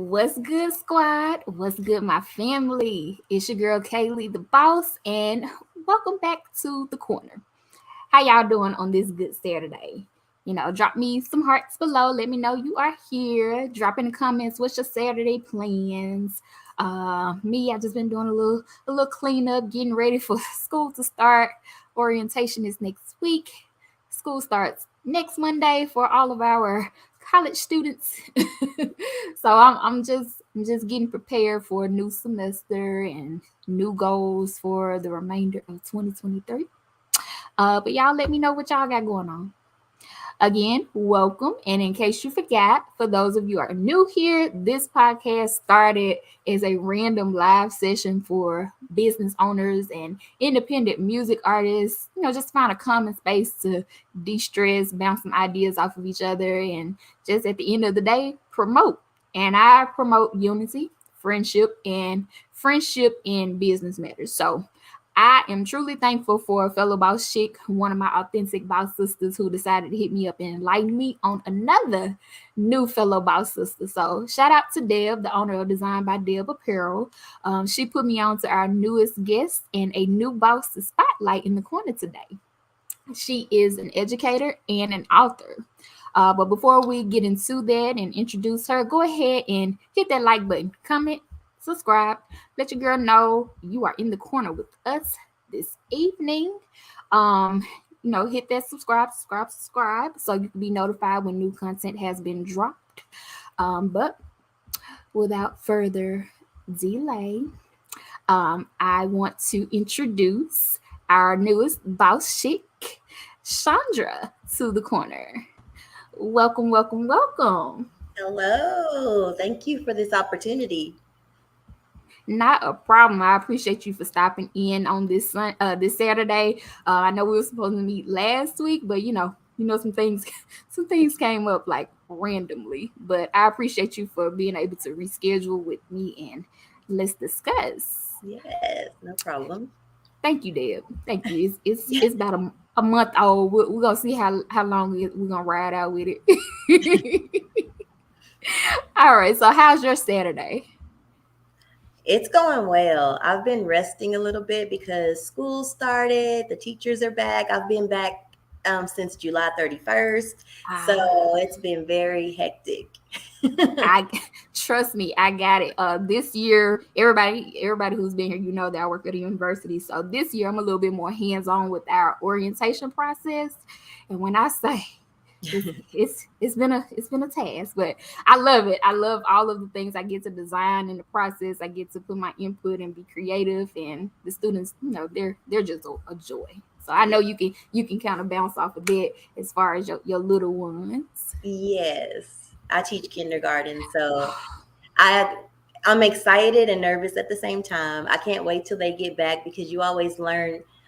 What's good, squad? What's good, my family? It's your girl Kaylee, the boss, and welcome back to the corner. How y'all doing on this good Saturday? Drop me some hearts below. Let me know you are here. Drop in the comments what's your Saturday plans. Me, I just been doing a little cleanup, getting ready for school to start. Orientation is next week. School starts next Monday for all of our college students. So I'm just getting prepared for a new semester and new goals for the remainder of 2023. But y'all let me know what y'all got going on. Again, welcome. And in case you forgot, for those of you who are new here, this podcast started as a random live session for business owners and independent music artists, just find a common space to de-stress, bounce some ideas off of each other, and just at the end of the day, promote. And I promote unity, friendship in business matters. So I am truly thankful for a fellow boss chick, one of my authentic boss sisters who decided to hit me up and enlighten me on another new fellow boss sister. So shout out to Deb, the owner of Design by Deb Apparel. She put me on to our newest guest and a new boss to spotlight in the corner today. She is an educator and an author. But before we get into that and introduce her, go ahead and hit that like button, comment, subscribe, let your girl know you are in the corner with us this evening. Hit that subscribe so you can be notified when new content has been dropped. But without further delay, I want to introduce our newest boss chick, Shondra, to the corner. Welcome, welcome, welcome. Hello. Thank you for this opportunity. Not a problem. I appreciate you for stopping in on this Saturday. I know we were supposed to meet last week, but some things some things came up like randomly. But I appreciate you for being able to reschedule with me and let's discuss. Yes, no problem. Thank you, Deb. Thank you. It's about a month old. We're gonna see how long we're gonna ride out with it. All right. So how's your Saturday? It's going well. I've been resting a little bit because school started, the teachers are back. I've been back since July 31st. So it's been very hectic. I trust me, I got it. This year, everybody who's been here, that I work at a university. So this year, I'm a little bit more hands on with our orientation process. And when I say it's been a task, but I love it. I love all of the things I get to design in the process. I get to put my input and be creative, and the students, they're just a joy. So I know you can kind of bounce off a bit as far as your little ones. Yes, I teach kindergarten, so I I'm excited and nervous at the same time. I can't wait till they get back because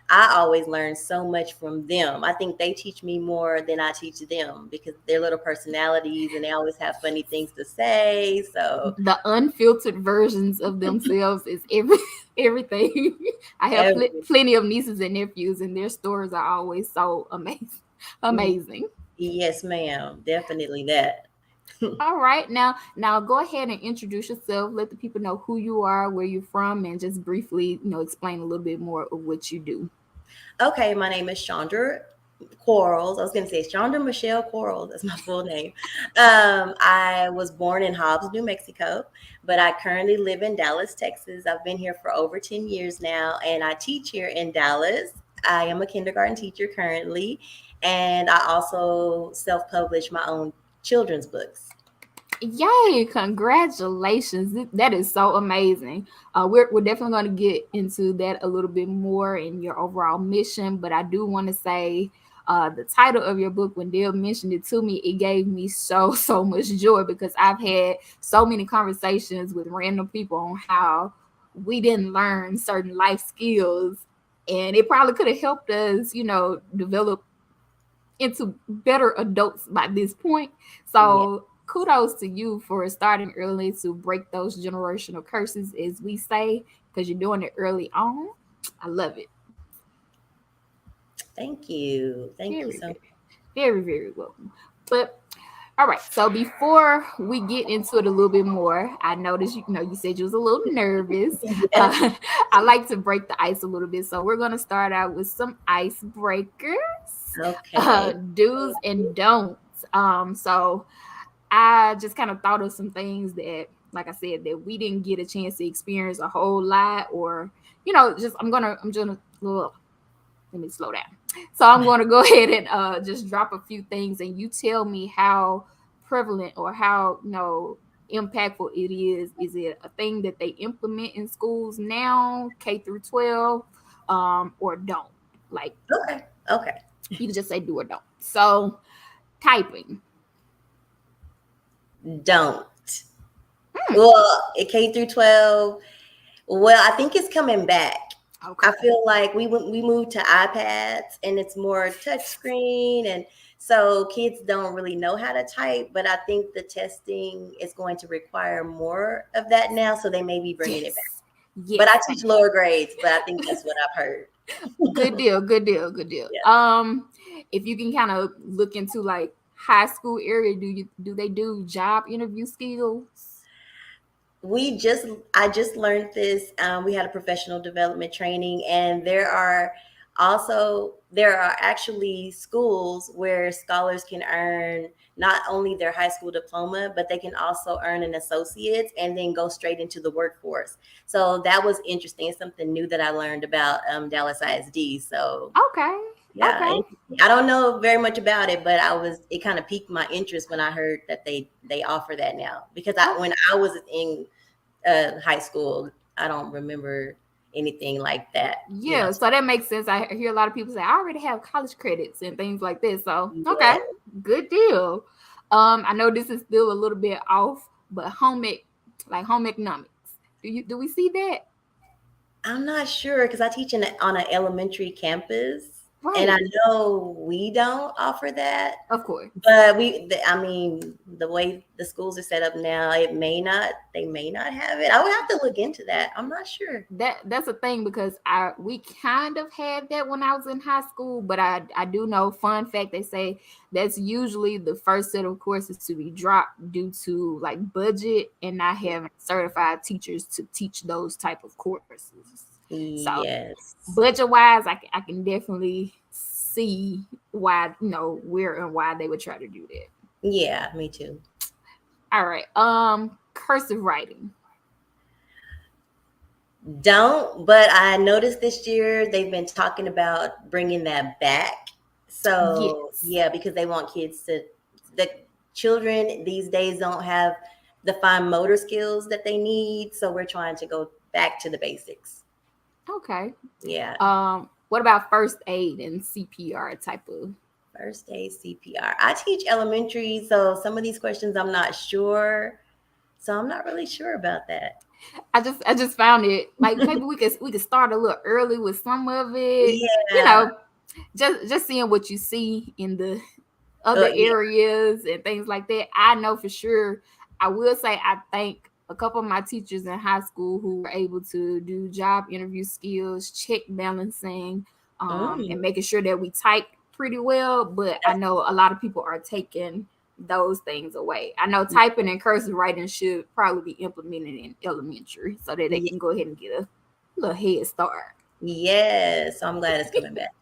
I always learn so much from them. I think they teach me more than I teach them because they're little personalities and they always have funny things to say. So The unfiltered versions of themselves is everything. I have every, plenty of nieces and nephews, and their stories are always so amazing. yes, ma'am, definitely that. All right, now go ahead and introduce yourself. Let the people know who you are, where you're from, and just briefly, explain a little bit more of what you do. Okay, my name is Shondra Quarles. I was going to say Shondra Michelle Quarles. That's my full name. I was born in Hobbs, New Mexico, but I currently live in Dallas, Texas. I've been here for over 10 years now, and I teach here in Dallas. I am a kindergarten teacher currently, and I also self-publish my own children's books. Yay! Congratulations! That is so amazing. We're definitely going to get into that a little bit more in your overall mission, but I do want to say the title of your book, when Dale mentioned it to me, it gave me so much joy because I've had so many conversations with random people on how we didn't learn certain life skills, and it probably could have helped us, develop into better adults by this point. Yeah. So kudos to you for starting early to break those generational curses, as we say, because you're doing it early on. I love it. Thank you. Thank you Very, so very, very, very welcome. But All right. So before we get into it a little bit more, I noticed you said you was a little nervous. Yes. I like to break the ice a little bit, so we're gonna start out with some icebreakers, Okay. do's and don'ts. So I just kind of thought of some things that, like I said, that we didn't get a chance to experience a whole lot, or just I'm gonna well, let me slow down. So I'm going to go ahead and just drop a few things, and you tell me how prevalent or how impactful it is. Is it a thing that they implement in schools now, K through 12, or don't? Like Okay. Okay. you can just say do or don't. So typing. Don't. Hmm. Well, K through 12. Well, I think it's coming back. I Okay. feel like we moved to iPads and it's more touchscreen, and so kids don't really know how to type. But I think the testing is going to require more of that now, so they may be bringing it back. Yes. But Yes. I teach lower grades, but I think that's what I've heard. Good deal. Good deal. Good deal. Yeah. If you can kind of look into like high school area, do they do job interview skills? we just I just learned this. We had a professional development training, and there are actually schools where scholars can earn not only their high school diploma, but they can also earn an associate's and then go straight into the workforce. So that was interesting. It's something new that I learned about Dallas ISD. So Okay. yeah, Okay. I don't know very much about it, but it kind of piqued my interest when I heard that they offer that now. Because Oh, when I was in high school, I don't remember anything like that. yeah. So that makes sense. I hear a lot of people say I already have college credits and things like this. So okay, Yeah. good deal. I know this is still a little bit off, but home economics. Do we see that? I'm not sure because I teach on an elementary campus, and I Right. know we don't offer that. Of course. But I mean, the way the schools are set up now, they may not have it. I would have to look into that. I'm not sure. That's a thing because we kind of had that when I was in high school, but I do know, fun fact, they say that's usually the first set of courses to be dropped due to like budget and not having certified teachers to teach those type of courses. So Yes. budget wise, I can definitely see why where and why they would try to do that. Yeah, me too. All right, cursive writing. Don't, but I noticed this year they've been talking about bringing that back. So, Yes. yeah, because they want the children these days don't have the fine motor skills that they need. So, we're trying to go back to the basics. Okay. Yeah. What about first aid and CPR type of? First aid CPR. I teach elementary. So, some of these questions I'm not sure. So, I'm not really sure about that. I just found it like maybe we could start a little early with some of it. You Yeah. know, just seeing what you see in the other Yeah. areas and things like that. I know for sure. I will say I thank a couple of my teachers in high school who were able to do job interview skills, check balancing, and Mm, making sure that we type pretty well. But I know a lot of people are taking those things away. I know typing and cursive writing should probably be implemented in elementary so that they yeah. can go ahead and get a little head start. Yes. So, I'm glad it's coming back.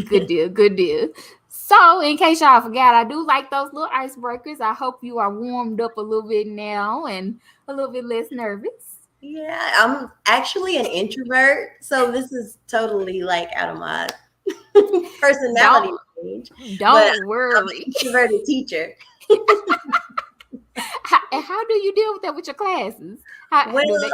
Good deal. Good deal. So, in case y'all forgot, I do like those little icebreakers. I hope you are warmed up a little bit now and a little bit less nervous. Yeah, I'm actually an introvert, so this is totally like out of my personality Don't range. But don't I'm worry. an introverted teacher. How do you deal with that with your classes? How Well, do they?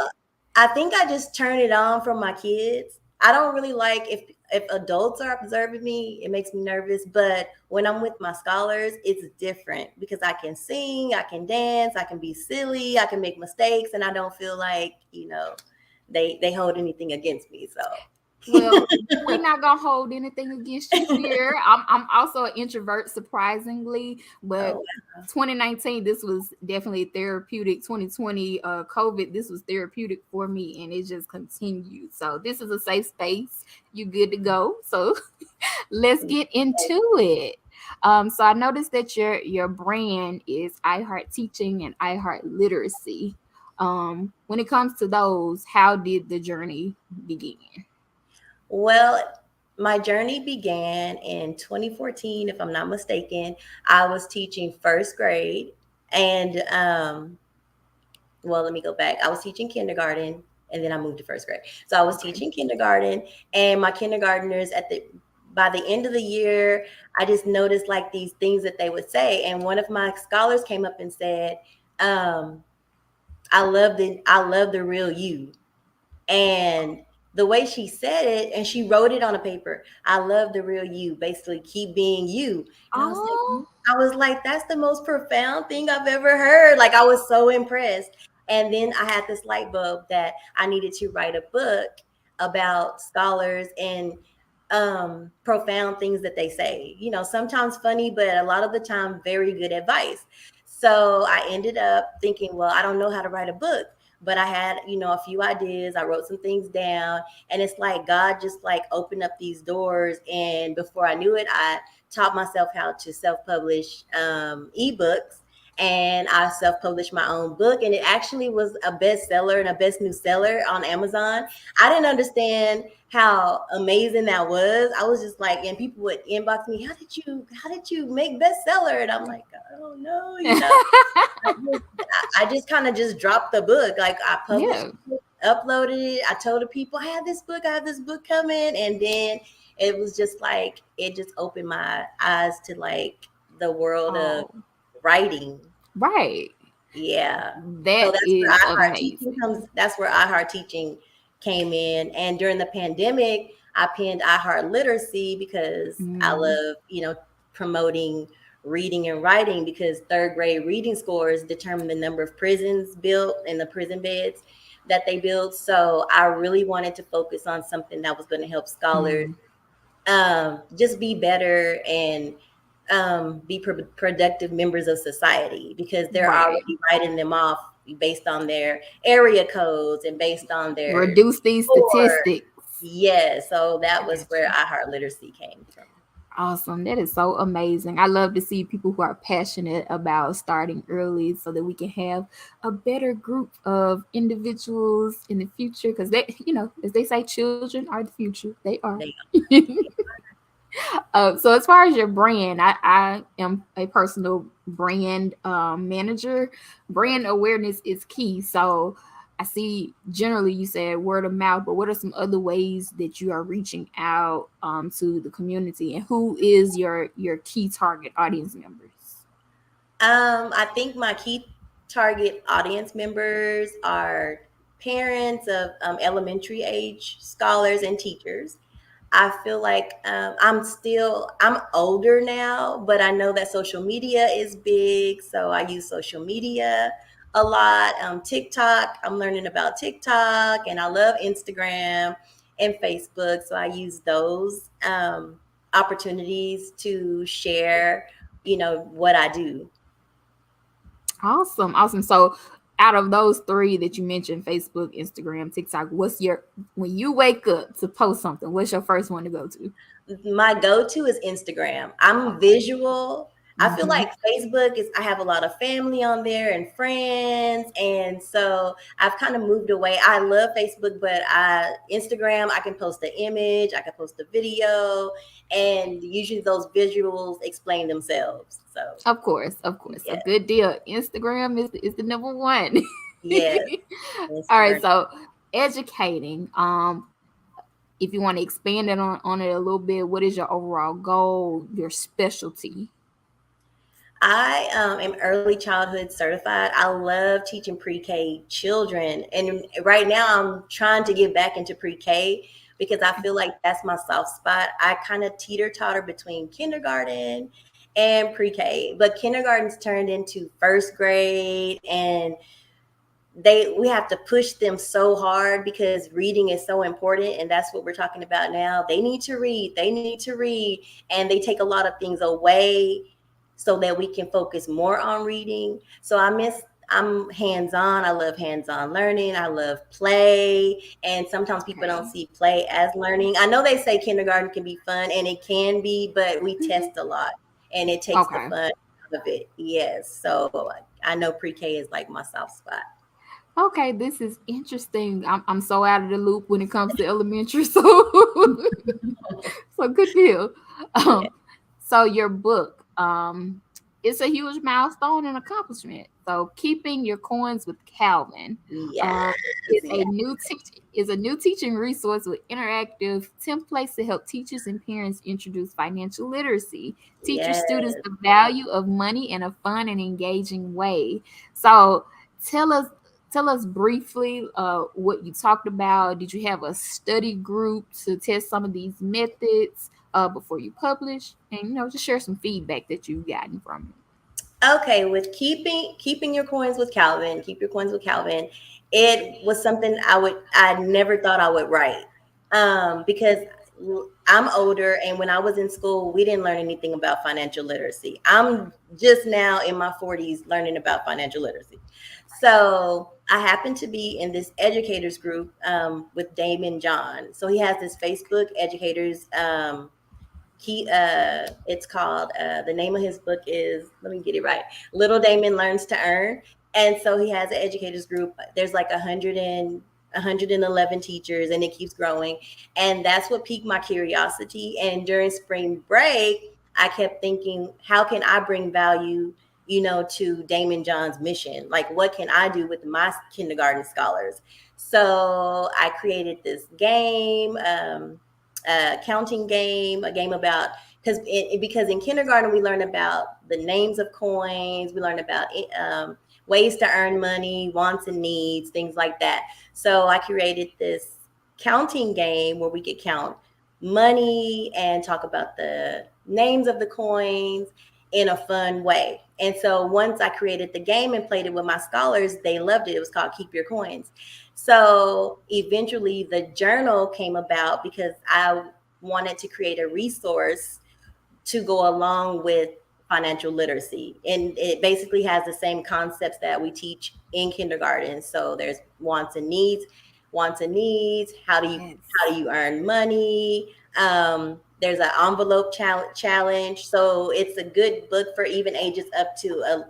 I think I just turn it on from my kids. I don't really like if adults are observing me, it makes me nervous. But when I'm with my scholars, it's different because I can sing, I can dance, I can be silly, I can make mistakes, and I don't feel like they hold anything against me. So Well, we're not gonna hold anything against you here. I'm also an introvert, surprisingly, but oh 2019, this was definitely therapeutic. 2020, COVID, this was therapeutic for me, and it just continued. So this is a safe space. You good to go. So let's get into it. So I noticed that your brand is iHeart Teaching and iHeart Literacy. When it comes to those, how did the journey begin? Well, my journey began in 2014, if I'm not mistaken. I was teaching first grade, and well, let me go back. I was teaching kindergarten, and then I moved to first grade. So I was Okay. teaching kindergarten, and my kindergartners at the by the end of the year, I just noticed like these things that they would say, and one of my scholars came up and said, um, I love the real you." And the way she said it, and she wrote it on a paper, "I love the real you, basically keep being you." And Oh, I was like, that's the most profound thing I've ever heard. Like, I was so impressed. And then I had this light bulb that I needed to write a book about scholars and profound things that they say. Sometimes funny, but a lot of the time, very good advice. So I ended up thinking, well, I don't know how to write a book, but I had, a few ideas. I wrote some things down, and it's like God just like opened up these doors. And before I knew it, I taught myself how to self-publish ebooks, and I self-published my own book, and it actually was a bestseller and a best new seller on Amazon. I didn't understand how amazing that was. I was just like, and people would inbox me, how did you make bestseller? And I'm like, I don't know. I just kind of just dropped the book. Like, I published yeah. it, uploaded it. I told the people I have this book coming, and then it was just like it just opened my eyes to like the world of Oh, writing. right. Yeah. So That is amazing. that's where iHeart Teaching came in. And during the pandemic, I pinned iHeart Literacy because I Mm. love, promoting reading and writing, because third grade reading scores determine the number of prisons built and the prison beds that they build. So I really wanted to focus on something that was going to help scholars Mm. just be better and be productive members of society, because they're Right. already writing them off based on their area codes and based on their Reduce these score. statistics. Yeah, so that I was got where you. iHeart Literacy came from. Awesome. That is so amazing. I love to see people who are passionate about starting early so that we can have a better group of individuals in the future. Because as they say, children are the future. They are. They, So as far as your brand, I am a personal brand manager. Brand awareness is key. So I see generally you said word of mouth, but what are some other ways that you are reaching out to the community, and who is your key target audience members? I think my key target audience members are parents of elementary age scholars and teachers. I feel like I'm older now, but I know that social media is big. So I use social media a lot. TikTok, I'm learning about TikTok, and I love Instagram and Facebook. So I use those opportunities to share, what I do. Awesome, awesome. So out of those three that you mentioned, Facebook, Instagram, TikTok, what's your when you wake up to post something, what's your first one to go to? My go-to is Instagram. I'm Okay. visual. I feel Mm-hmm. like Facebook is, I have a lot of family on there and friends, and so I've kind of moved away. I love Facebook, but Instagram, I can post an image, I can post a video, and usually those visuals explain themselves. So Of course, of course. A yeah, good deal. Instagram is the number one. yes, All right, Instagram. so educating. If you want to expand it on it a little bit, what is your overall goal, your specialty? I am early childhood certified. I love teaching pre-K children. And right now I'm trying to get back into pre-K because I feel like that's my soft spot. I kind of teeter-totter between kindergarten and pre-K, but kindergarten's turned into first grade, and we have to push them so hard because reading is so important, and that's what we're talking about now. They need to read, and they take a lot of things away so that we can focus more on reading. So I'm hands-on. I love hands-on learning. I love play, and sometimes people don't Okay. see play as learning. I know they say kindergarten can be fun, and it can be, but we test a lot, and it takes the Okay. fun out of it. Yes. So I know pre-K is like my soft spot. Okay, this is interesting. I'm so out of the loop when it comes to elementary, so so good deal. Yeah. Um, so your book, it's a huge milestone and accomplishment. So keeping your coins with Calvin, Yes. uh, is a Yeah. new is a new teaching resource with interactive templates to help teachers and parents introduce financial literacy, teach your Yes. students the value of money in a fun and engaging way. So tell us tell us briefly what you talked about. Did you have a study group to test some of these methods before you publish? And just share some feedback that you've gotten from it. Okay, with keeping your coins with Calvin, keep your coins with Calvin. It was something I never thought I would write, because I'm older, and when I was in school, we didn't learn anything about financial literacy. I'm just now in my 40s learning about financial literacy. So I happen to be in this educators group, with Damon John. So he has this Facebook educators. It's called, the name of his book is, let me get it right, Little Damon Learns to Earn. And so he has an educators group. There's like 111 teachers, and it keeps growing. And that's what piqued my curiosity. And during spring break, I kept thinking, how can I bring value, to Damon John's mission? Like, what can I do with my kindergarten scholars? So I created this game, counting game, a game about, because in kindergarten we learn about the names of coins, we learn about, ways to earn money, wants and needs, things like that. So I created this counting game where we could count money and talk about the names of the coins in a fun way. And so once I created the game and played it with my scholars, they loved it. It was called Keep Your Coins. So eventually the journal came about because I wanted to create a resource to go along with financial literacy. And it basically has the same concepts that we teach in kindergarten. So there's wants and needs, Yes. how do you earn money? There's an envelope challenge. So it's a good book for even ages up to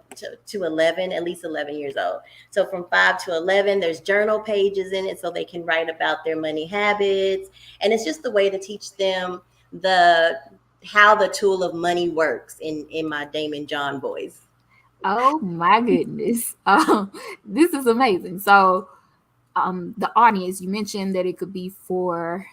11, at least 11 years old. So from 5 to 11, there's journal pages in it so they can write about their money habits. And it's just the way to teach them the how the tool of money works in my Damon John voice. Oh my goodness. This is amazing. So, the audience, you mentioned that it could be for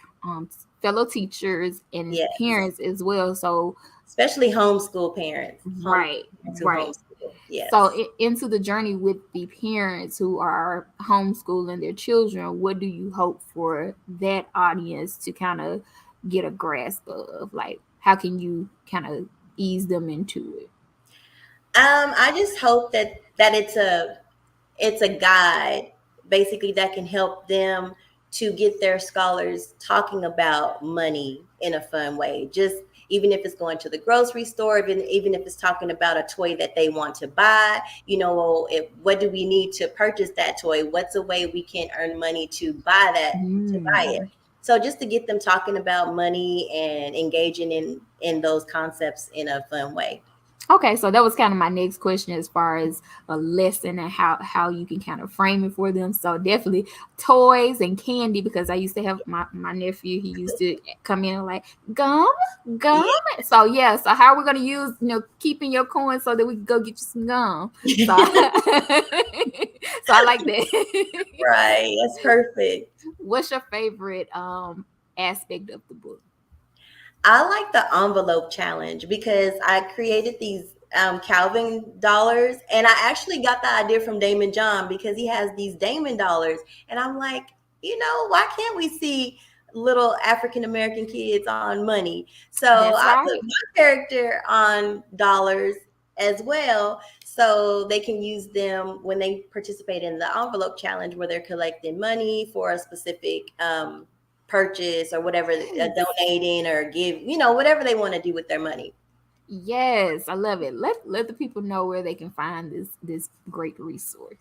fellow teachers and Yes. parents as well. So, Especially homeschool parents. right, Homeschool parents who right. homeschool. So, Yes. into the journey with the parents who are homeschooling their children, what do you hope for that audience to kind of get a grasp of? Like, how can you kind of ease them into it? I just hope that it's a guide basically that can help them to get their scholars talking about money in a fun way. Just even if it's going to the grocery store, even if it's talking about a toy that they want to buy, what do we need to purchase that toy? What's a way we can earn money to buy it? Mm. So just to get them talking about money and engaging in those concepts in a fun way. Okay, so that was kind of my next question as far as a lesson and how you can kind of frame it for them. So definitely toys and candy, because I used to have my nephew. He used to come in and like gum, gum. Yeah. So yeah, so how are we gonna use keeping your coins so that we can go get you some gum? So so I like that. Right. That's perfect. What's your favorite aspect of the book? I like the envelope challenge because I created these, Calvin dollars, and I actually got the idea from Damon John because he has these Damon dollars, and I'm like, why can't we see little African American kids on money? So That's I put right. my character on dollars as well, so they can use them when they participate in the envelope challenge where they're collecting money for a specific, purchase or whatever, Yes. donating or give, whatever they want to do with their money. Yes, I love it. Let the people know where they can find this great resource.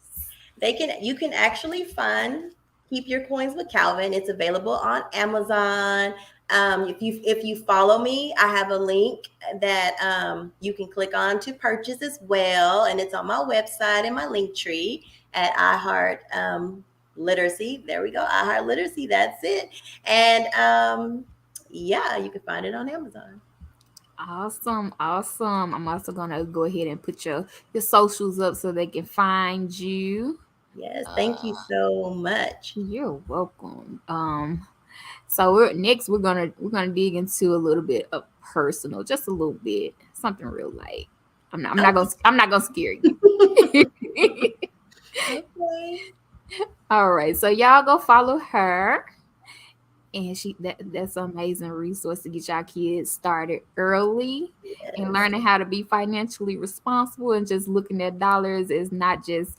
You can actually find Keep Your Coins with Calvin. It's available on Amazon. If you follow me, I have a link that you can click on to purchase as well, and it's on my website and my link tree at iHeart Literacy. There we go, iHeart Literacy. That's it. And yeah, you can find it on Amazon. Awesome, awesome. I'm also gonna go ahead and put your socials up so they can find you. Yes, thank you Uh, so much. you're welcome. So we're gonna dig into a little bit of personal, just a little bit, something real light. I'm not gonna scare you. Okay. All right, so y'all go follow her, and that's an amazing resource to get y'all kids started early and Yes. learning how to be financially responsible and just looking at dollars is not just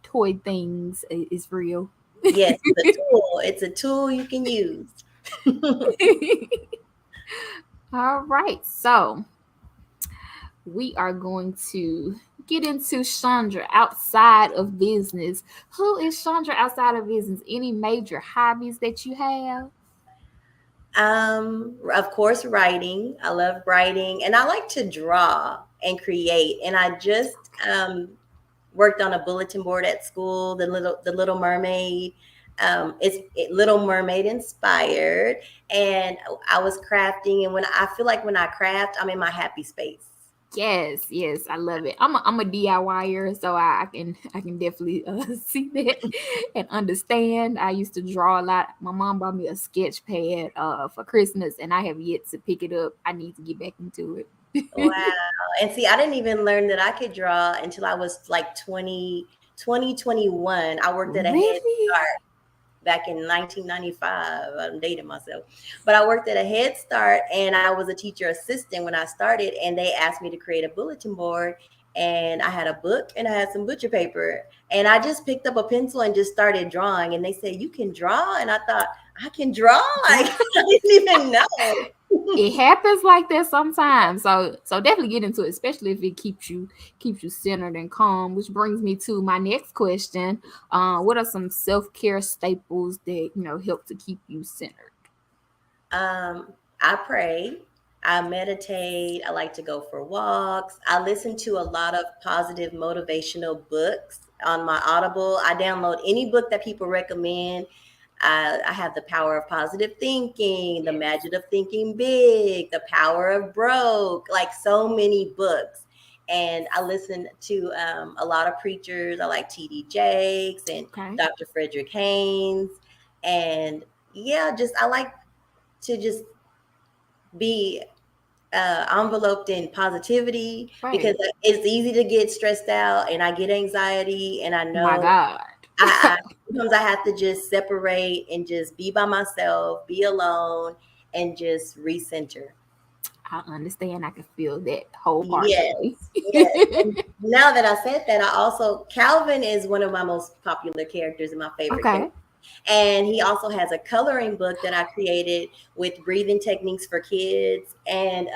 toy things. It's real. Yes, it's a tool. It's a tool you can use. All right, so we are going to get into Shondra outside of business. Who is Shondra outside of business? Any major hobbies that you have? Of course, writing. I love writing, and I like to draw and create. And I just worked on a bulletin board at school, the Little Mermaid. Little Mermaid inspired, and I was crafting. And when I feel like when I craft, I'm in my happy space. Yes, yes, I love it. I'm a DIYer, so I can definitely see that and understand. I used to draw a lot. My mom bought me a sketch pad for Christmas, and I have yet to pick it up. I need to get back into Wow. it. And see, I didn't even learn that I could draw until I was like 2021. I worked at a Head Really? Start back in 1995. I'm dating myself, but I worked at a Head Start, and I was a teacher assistant when I started. And they asked me to create a bulletin board, and I had a book and I had some butcher paper, and I just picked up a pencil and just started drawing. And they said, "You can draw," and I thought, I can draw. Like, I didn't even know. It happens like that sometimes. So definitely get into it, especially if it keeps you centered and calm. Which brings me to my next question. What are some self-care staples that help to keep you centered? I pray. I meditate. I like to go for walks. I listen to a lot of positive motivational books on my Audible. I download any book that people recommend. I have The Power of Positive Thinking, The Magic of Thinking Big, The Power of Broke, like so many books. And I listen to a lot of preachers. I like T.D. Jakes and Okay. Dr. Frederick Haynes. And yeah, just I like to just be enveloped in positivity, because Right. it's easy to get stressed out, and I get anxiety, and I My know God. I sometimes I have to just separate and just be by myself, be alone, and just recenter. I understand. I can feel that Yes, wholeheartedly. yes. And now that I said that, I also Calvin is one of my most popular characters and my favorite character. Okay. And he also has a coloring book that I created with breathing techniques for kids and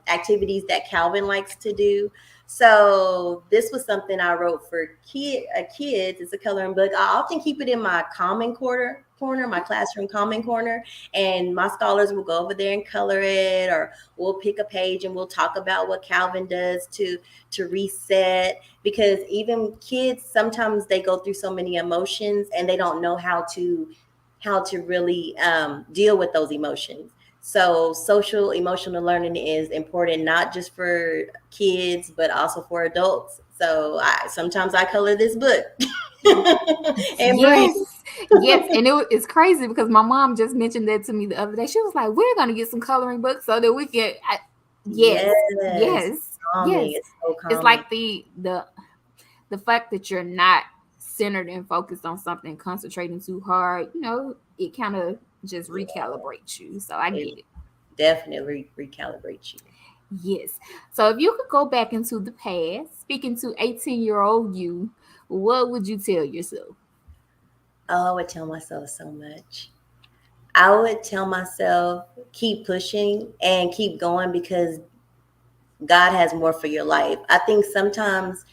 activities that Calvin likes to do. So this was something I wrote for kids. It's a coloring book. I often keep it in my corner, my classroom common corner, and my scholars will go over there and color it, or we'll pick a page and we'll talk about what Calvin does to reset, because even kids sometimes they go through so many emotions and they don't know how to really deal with those emotions. So social emotional learning is important, not just for kids but also for adults. So sometimes I color this book and breathe. Yes. Yes. And it's crazy because my mom just mentioned that to me the other day. She was like, we're going to get some coloring books so that we can. Yes. Yes, Yes. Yes. calming. It's so It's calming. like the fact that you're not centered and focused on something, concentrating too hard, it kind of just Yeah, recalibrates you. So I it get it. definitely recalibrates you. Yes. So if you could go back into the past, speaking to 18-year-old you, what would you tell yourself? Oh, I would tell myself so much. I would tell myself, keep pushing and keep going, because God has more for your life. I think sometimes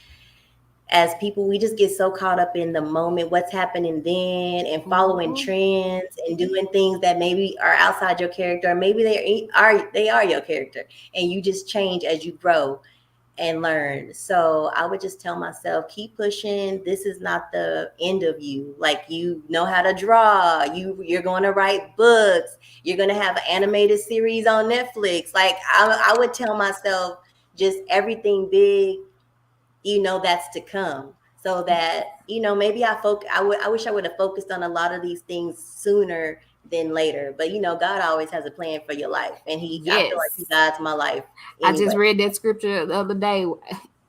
as people, we just get so caught up in the moment, what's happening then, and following Mhm. trends and doing things that maybe are outside your character, or maybe they are your character, and you just change as you grow and learn. So I would just tell myself, keep pushing. This is not the end of you. Like, you know how to draw. You're going to write books. You're going to have an animated series on Netflix. Like, I would tell myself, just everything big, that's to come. So that, maybe I wish I would have focused on a lot of these things sooner than later. But God always has a plan for your life, and I feel like he Yes. guides my life I anyway. just read that scripture the other day.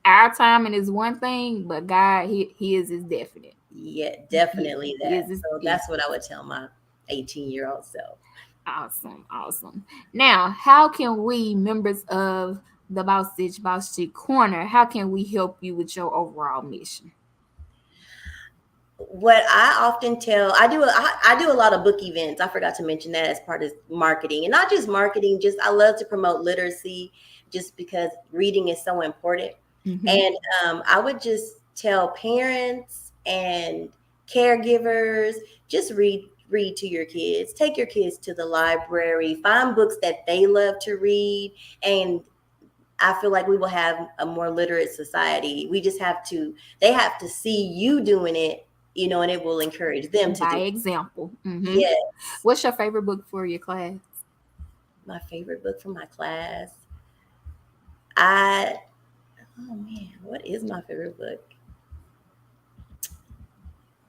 Our timing is one thing, but God, His is definite. Yeah, He, definitely his that. So is that's what I would tell my 18-year-old self. awesome, awesome. Now, how can we, members of the Boss Chick Corner, how can we help you with your overall mission? What I often tell, I do a lot of book events. I forgot to mention that as part of marketing, and not just marketing. Just I love to promote literacy, just because reading is so important. Mm-hmm. And I would just tell parents and caregivers, just read to your kids. Take your kids to the library. Find books that they love to read, and I feel like we will have a more literate society. We just have to, they have to see you doing it, and it will encourage them to By do it. example. Mm-hmm. Yes. What's your favorite book for your class? My favorite book from my class. I, oh man, what is my favorite book?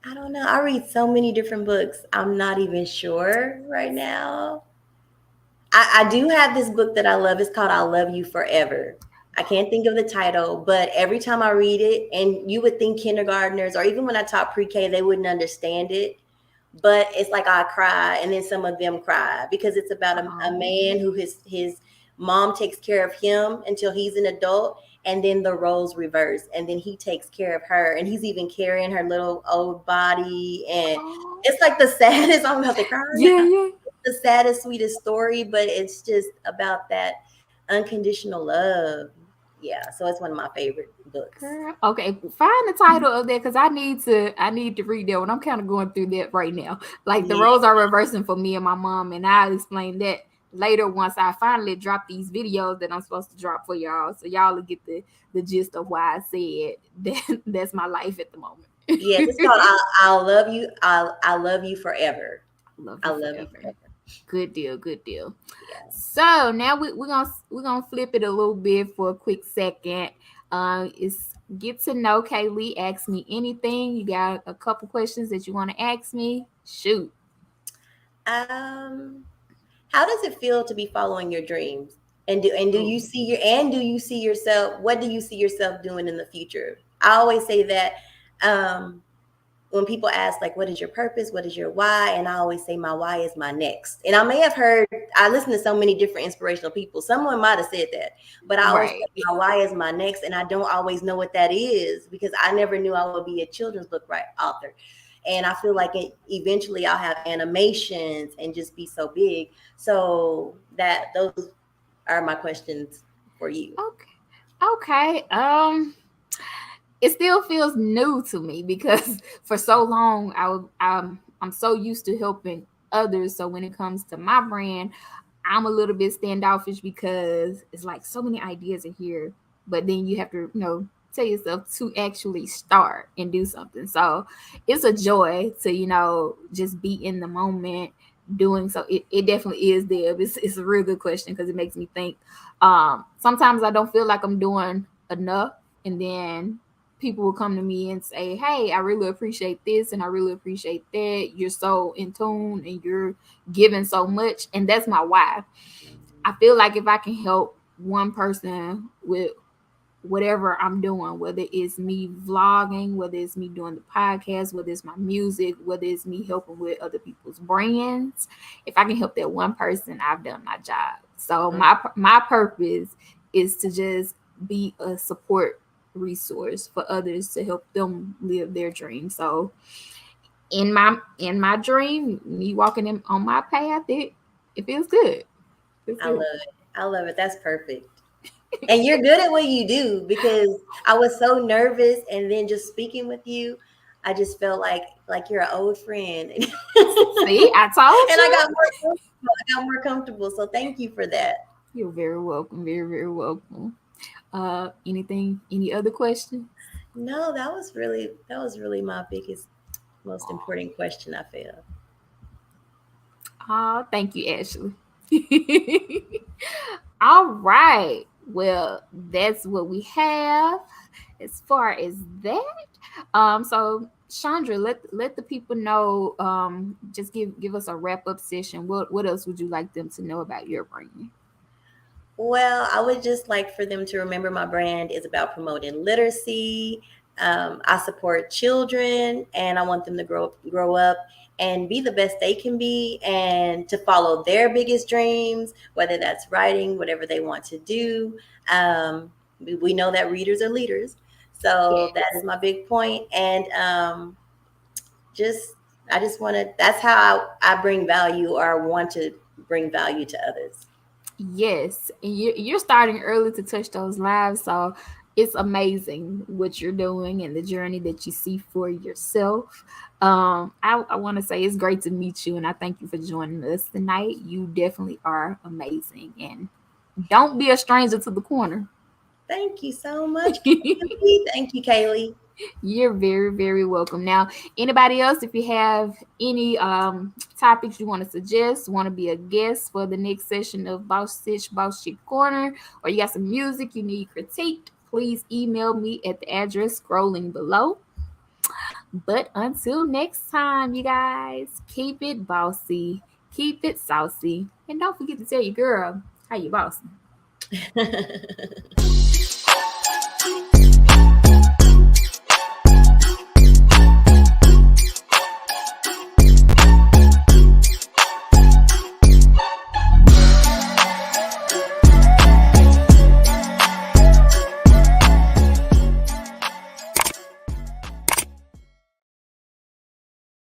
I don't know. I read so many different books. I'm not even sure right now. I do have this book that I love. It's called I Love You Forever. I can't think of the title, but every time I read it, and you would think kindergartners, or even when I taught pre-K, they wouldn't understand it. But it's like I cry, and then some of them cry, because it's about a Um, man who his mom takes care of him until he's an adult, and then the roles reverse, and then he takes care of her, and he's even carrying her little old body, and oh, it's like the saddest. I'm about to cry yeah, now. yeah. The saddest, sweetest story, but it's just about that unconditional love. Yeah, so it's one of my favorite books. Girl. Okay, find the title of that because I need to read that one. I'm kind of going through that right now. Like the Yeah, roles are reversing for me and my mom, and I'll explain that later once I finally drop these videos that I'm supposed to drop for y'all, so y'all will get the gist of why I said that's my life at the moment. yes, it's called I'll love you. I love you forever. Love I you love you forever. forever. Good deal, good deal. Yeah. So now we're gonna flip it a little bit for a quick second. It's get to know Kaylee. Ask me anything. You got a couple questions that you want to ask me? Shoot. Um, how does it feel to be following your dreams? And do Oh, you see yourself? What do you see yourself doing in the future? I always say that. Um, when people ask, like, what is your purpose, what is your why, and I always say my why is my next. And I may have heard, I listen to so many different inspirational people, someone might have said that, but I always right. say my why is my next, and I don't always know what that is, because I never knew I would be a children's book author. And I feel like eventually I'll have animations and just be so big. So that those are my questions for you. Okay. Okay. It still feels new to me because for so long I'm so used to helping others. So when it comes to my brand, I'm a little bit standoffish because it's like so many ideas in here, but then you have to, tell yourself to actually start and do something. So it's a joy to, just be in the moment doing so. It definitely is there. It's a real good question because it makes me think. Sometimes I don't feel like I'm doing enough, and then people will come to me and say, "Hey, I really appreciate this and I really appreciate that. You're so in tune and you're giving so much." And that's my why. I feel like if I can help one person with whatever I'm doing, whether it's me vlogging, whether it's me doing the podcast, whether it's my music, whether it's me helping with other people's brands, if I can help that one person, I've done my job. So Mhm. my purpose is to just be a support resource for others to help them live their dream. So in my dream, me walking on my path, it feels good. It's I love good. it. I love it. That's perfect. And you're good at what you do, because I was so nervous, and then just speaking with you, I just felt like you're an old friend. And See, I told I you. got more comfortable. I got more comfortable. So thank you for that. You're very welcome. Very, very welcome. Anything? Any other questions? No, that was really my biggest, most important question, I feel. Thank you, Ashley. All right. Well, that's what we have as far as that. So Chandra, let the people know. Just give us a wrap up session. What else would you like them to know about your brand? Well, I would just like for them to remember my brand is about promoting literacy. I support children, and I want them to grow up and be the best they can be, and to follow their biggest dreams, whether that's writing, whatever they want to do. Um, we know that readers are leaders, so that Yes. is my big point. And just I just want to. That's how I bring value, or I want to bring value to others. Yes, and you're starting early to touch those lives, so it's amazing what you're doing and the journey that you see for yourself. I want to say it's great to meet you, and I thank you for joining us tonight. You definitely are amazing, and don't be a stranger to the corner. Thank you so much, Kaylee. Thank you, Kaylee. You're very, very welcome. Now, anybody else, if you have any topics you want to suggest, want to be a guest for the next session of Boss Stitch, Boss Chick Corner, or you got some music you need critiqued, please email me at the address scrolling below. But until next time, you guys, keep it bossy, keep it saucy, and don't forget to tell your girl how you bossy.